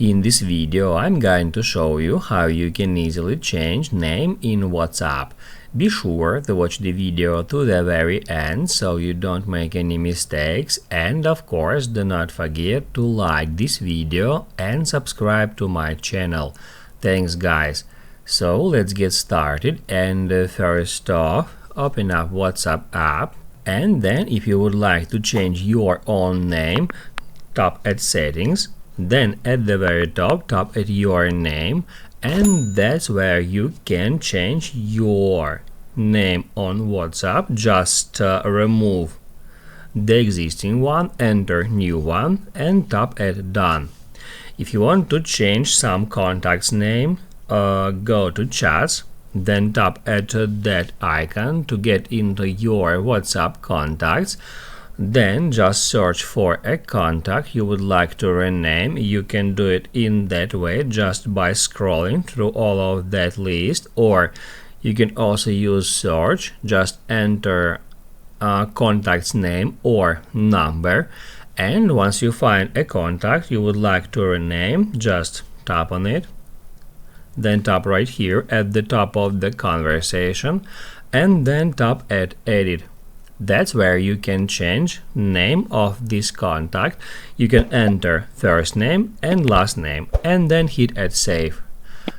In this video I'm going to show you how you can easily change name in WhatsApp. Be sure to watch the video to the very end so you don't make any mistakes, and of course do not forget to like this video and subscribe to my channel. Thanks guys. So let's get started, and first off open up WhatsApp app, and then if you would like to change your own name, tap at settings. Then at the very top, tap at your name, and that's where you can change your name on WhatsApp. Just remove the existing one, enter new one, and tap at done. If you want to change some contact's name, go to chats, then tap at that icon to get into your WhatsApp contacts. Then just search for a contact you would like to rename. You can do it in that way just by scrolling through all of that list, or you can also use search. Just enter contact's name or number, and once you find a contact you would like to rename, just tap on it. Then tap right here at the top of the conversation, and then tap at edit. That's where you can change name of this contact. You can enter first name and last name, and then hit at save.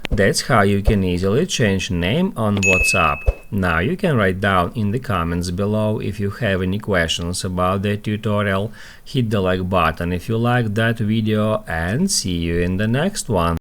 That's how you can easily change name on WhatsApp. Now you can write down in the comments below if you have any questions about the tutorial. Hit the like button if you like that video, and see you in the next one.